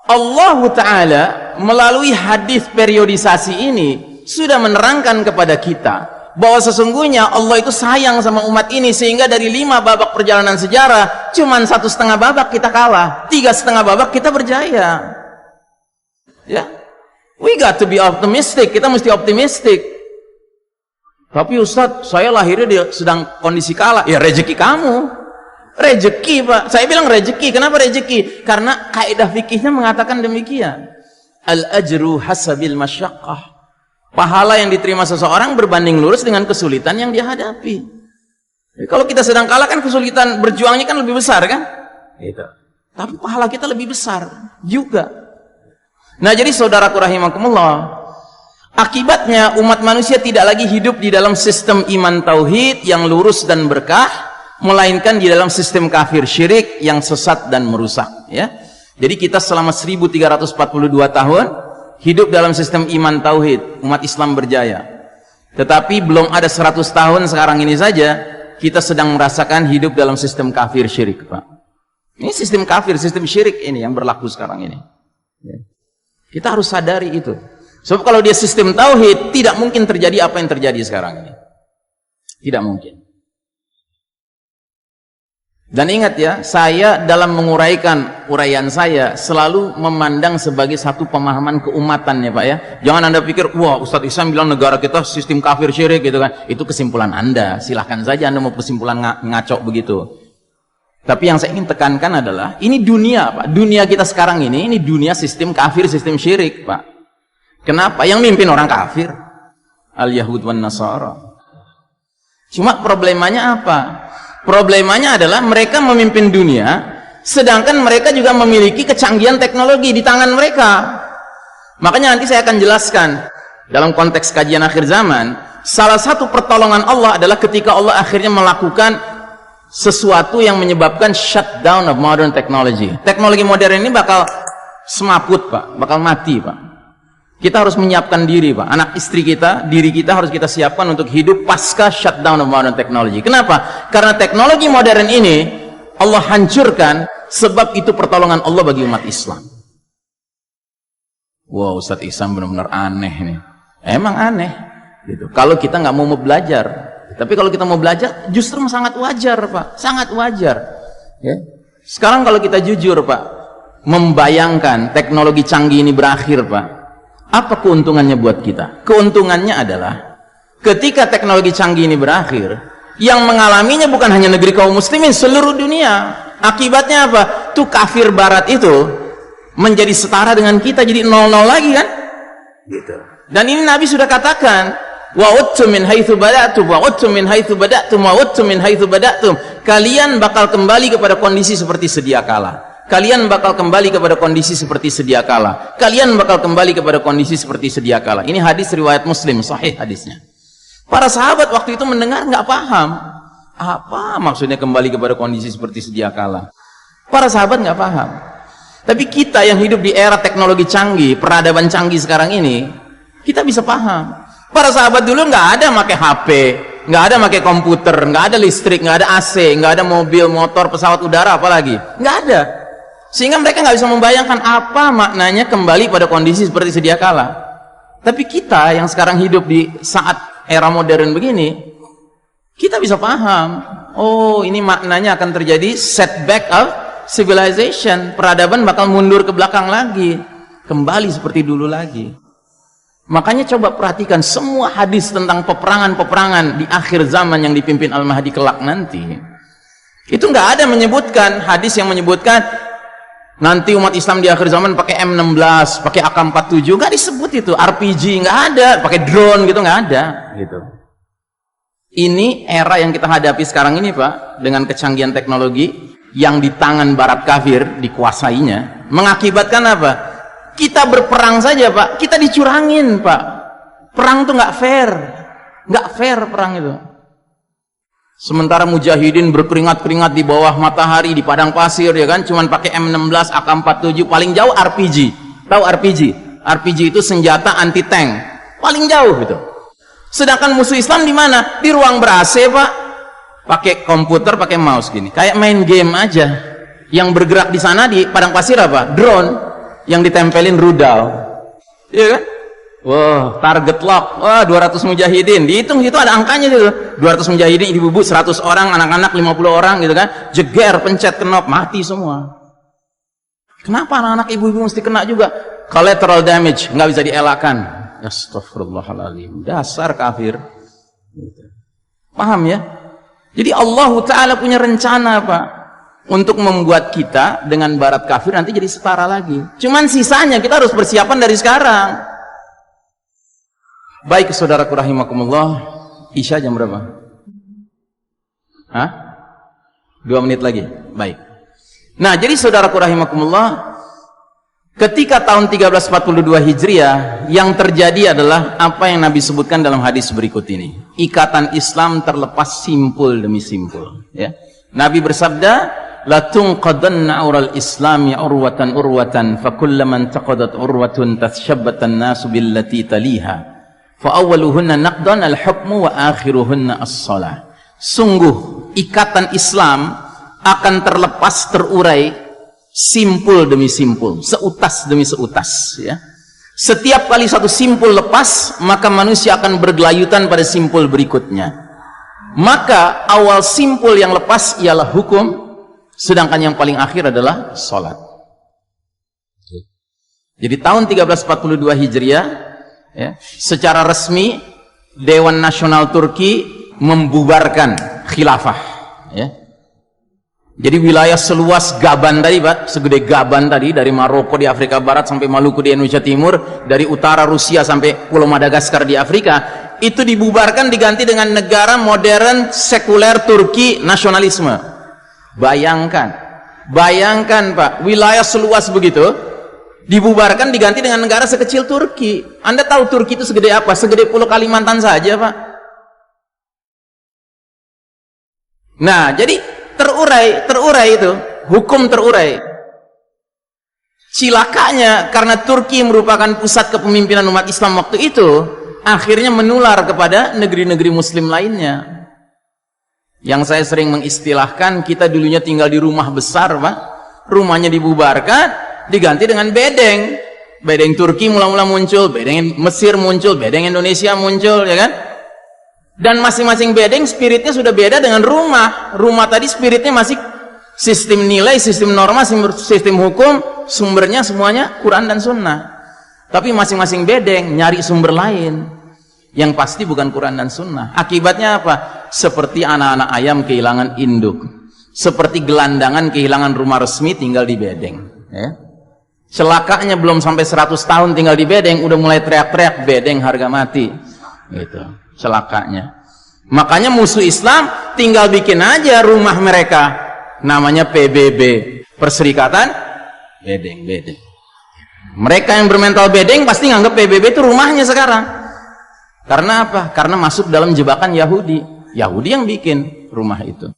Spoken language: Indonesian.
Allah Ta'ala melalui hadis periodisasi ini sudah menerangkan kepada kita bahwa sesungguhnya Allah itu sayang sama umat ini, sehingga dari 5 babak perjalanan sejarah cuman 1,5 babak kita kalah, 3,5 babak kita berjaya. Ya, we got to be optimistic. Kita mesti optimistic. Tapi Ustadz, saya lahirnya sedang kondisi kalah. Ya rezeki kamu, rezeki Pak. Saya bilang rezeki. Kenapa rezeki? Karena kaidah fikihnya mengatakan demikian. Al ajru hasabil masyaqqah. Pahala yang diterima seseorang berbanding lurus dengan kesulitan yang dia hadapi. Kalau kita sedang kalah kan kesulitan berjuangnya kan lebih besar kan? Gitu. Tapi pahala kita lebih besar juga. Nah jadi saudaraku rahimakumullah, akibatnya umat manusia tidak lagi hidup di dalam sistem iman tauhid yang lurus dan berkah, melainkan di dalam sistem kafir syirik yang sesat dan merusak. Ya. Jadi kita selama 1342 tahun hidup dalam sistem iman tauhid, umat Islam berjaya. Tetapi belum ada 100 tahun sekarang ini saja kita sedang merasakan hidup dalam sistem kafir syirik, Pak. Ini sistem kafir, sistem syirik ini yang berlaku sekarang ini. Kita harus sadari itu. Sebab kalau dia sistem tauhid, tidak mungkin terjadi apa yang terjadi sekarang ini. Tidak mungkin. Dan ingat ya, saya dalam menguraikan uraian saya selalu memandang sebagai satu pemahaman keumatan ya Pak ya. Jangan Anda pikir, wah Ustadz Ihsan bilang negara kita sistem kafir syirik gitu kan. Itu kesimpulan Anda, silahkan saja Anda mau kesimpulan ngaco begitu. Tapi yang saya ingin tekankan adalah, ini dunia Pak. Dunia kita sekarang ini dunia sistem kafir, sistem syirik Pak. Kenapa? Yang mimpin orang kafir. Al-Yahud wan Nasara. Cuma problemanya apa? Problemanya adalah mereka memimpin dunia, sedangkan mereka juga memiliki kecanggihan teknologi di tangan mereka. Makanya nanti saya akan jelaskan dalam konteks kajian akhir zaman, salah satu pertolongan Allah adalah ketika Allah akhirnya melakukan sesuatu yang menyebabkan shutdown of modern technology. Teknologi modern ini bakal semaput Pak, bakal mati Pak. Kita harus menyiapkan diri Pak, anak istri kita, diri kita harus kita siapkan untuk hidup pasca shutdown of modern technology. Kenapa? Karena teknologi modern ini Allah hancurkan, sebab itu pertolongan Allah bagi umat Islam. Wow, Ustadz Ihsan benar-benar aneh nih. Emang aneh gitu. Kalau kita nggak mau belajar. Tapi kalau kita mau belajar justru sangat wajar Pak, sangat wajar ya. Sekarang kalau kita jujur Pak, membayangkan teknologi canggih ini berakhir Pak, apa keuntungannya buat kita? Keuntungannya adalah ketika teknologi canggih ini berakhir, yang mengalaminya bukan hanya negeri kaum muslimin, seluruh dunia. Akibatnya apa? Tuh kafir barat itu menjadi setara dengan kita, jadi 0-0 lagi kan? Gitu. Dan ini Nabi sudah katakan, wa'udtum min haitsu bada'tum wa'udtum min haitsu bada'tum wa'udtum min haitsu bada'tum. Kalian bakal kembali kepada kondisi seperti sedia kala. Kalian bakal kembali kepada kondisi seperti sedia kala. Kalian bakal kembali kepada kondisi seperti sedia kala. Ini hadis riwayat Muslim, sahih hadisnya. Para sahabat waktu itu mendengar nggak paham. Apa maksudnya kembali kepada kondisi seperti sedia kala? Para sahabat nggak paham. Tapi kita yang hidup di era teknologi canggih, peradaban canggih sekarang ini, kita bisa paham. Para sahabat dulu nggak ada pakai HP, nggak ada pakai komputer, nggak ada listrik, nggak ada AC, nggak ada mobil, motor, pesawat udara, apalagi nggak ada. Sehingga mereka nggak bisa membayangkan apa maknanya kembali pada kondisi seperti sedia kala. Tapi kita yang sekarang hidup di saat era modern begini, kita bisa paham. Oh, ini maknanya akan terjadi setback of civilization. Peradaban bakal mundur ke belakang lagi, kembali seperti dulu lagi. Makanya coba perhatikan semua hadis tentang peperangan-peperangan di akhir zaman yang dipimpin Al-Mahdi kelak nanti. Itu nggak ada menyebutkan hadis yang menyebutkan nanti umat Islam di akhir zaman pakai M16, pakai AK-47, nggak disebut itu. RPG nggak ada, pakai drone gitu nggak ada. Gitu. Ini era yang kita hadapi sekarang ini Pak, dengan kecanggihan teknologi yang di tangan Barat kafir dikuasainya, mengakibatkan apa? Kita berperang saja Pak, kita dicurangin Pak. Perang tuh nggak fair perang itu. Sementara mujahidin berkeringat-keringat di bawah matahari di padang pasir ya kan, cuman pakai M16, AK-47, paling jauh RPG. Tahu RPG? RPG itu senjata anti tank. Paling jauh gitu. Sedangkan musuh Islam di mana? Di ruang ber-AC Pak. Pakai komputer, pakai mouse gini. Kayak main game aja. Yang bergerak di sana di padang pasir apa? Drone. yang ditempelin rudal. Iya kan? Wah, target lock. Wah, 200 mujahidin. Dihitung itu ada angkanya gitu. 200 mujahidin, ibu-ibu 100 orang, anak-anak 50 orang gitu kan. Jeger, pencet knop, mati semua. Kenapa anak-anak ibu-ibu mesti kena juga? Collateral damage, nggak bisa dielakkan. Astaghfirullahaladzim. Dasar kafir. Paham ya? Jadi Allah Ta'ala punya rencana, Pak, untuk membuat kita dengan barat kafir nanti jadi setara lagi. Cuman sisanya kita harus persiapan dari sekarang. Baik, saudaraku rahimakumullah, Isya jam berapa? Hah? 2 menit lagi. Baik. Nah, jadi saudaraku rahimakumullah, ketika tahun 1342 Hijriah, yang terjadi adalah apa yang Nabi sebutkan dalam hadis berikut ini. Ikatan Islam terlepas simpul demi simpul. Ya. Nabi bersabda, la tunqadanna aural islami urwatan urwatan, fa kullaman taqadat urwatun tashabbatan nasu billati taliha. Fa awwaluhunna naqdan al-hukmu wa akhiruhunna as-shalah. Sungguh ikatan Islam akan terlepas, terurai simpul demi simpul, seutas demi seutas, ya. Setiap kali satu simpul lepas, maka manusia akan bergelayutan pada simpul berikutnya. Maka awal simpul yang lepas ialah hukum, sedangkan yang paling akhir adalah salat. Jadi tahun 1342 Hijriah, ya, secara resmi Dewan Nasional Turki membubarkan khilafah, ya. Jadi wilayah seluas Gaban tadi, Pak, segede Gaban tadi, dari Maroko di Afrika Barat sampai Maluku di Indonesia Timur, dari utara Rusia sampai Pulau Madagaskar di Afrika, itu dibubarkan, diganti dengan negara modern sekuler Turki nasionalisme. Bayangkan Pak, wilayah seluas begitu dibubarkan, diganti dengan negara sekecil Turki. Anda tahu Turki itu segede apa? Segede Pulau Kalimantan saja, Pak. Nah, jadi terurai itu, hukum terurai. Cilakanya, karena Turki merupakan pusat kepemimpinan umat Islam waktu itu, akhirnya menular kepada negeri-negeri muslim lainnya. Yang saya sering mengistilahkan, kita dulunya tinggal di rumah besar, Pak, rumahnya dibubarkan, diganti dengan bedeng. Bedeng Turki mula-mula muncul, bedeng Mesir muncul, bedeng Indonesia muncul, ya kan? Dan masing-masing bedeng spiritnya sudah beda dengan rumah. Rumah tadi spiritnya masih sistem nilai, sistem norma, sistem hukum, sumbernya semuanya Quran dan Sunnah. Tapi masing-masing bedeng nyari sumber lain yang pasti bukan Quran dan Sunnah. Akibatnya apa? Seperti anak-anak ayam kehilangan induk, seperti gelandangan kehilangan rumah resmi tinggal di bedeng, ya. Celakanya belum sampai 100 tahun tinggal di bedeng udah mulai teriak-teriak bedeng harga mati, gitu. Celakanya. Makanya musuh Islam tinggal bikin aja rumah mereka, namanya PBB, Perserikatan Bedeng. Mereka yang bermental bedeng pasti nganggap PBB itu rumahnya sekarang. Karena apa? Karena masuk dalam jebakan Yahudi yang bikin rumah itu.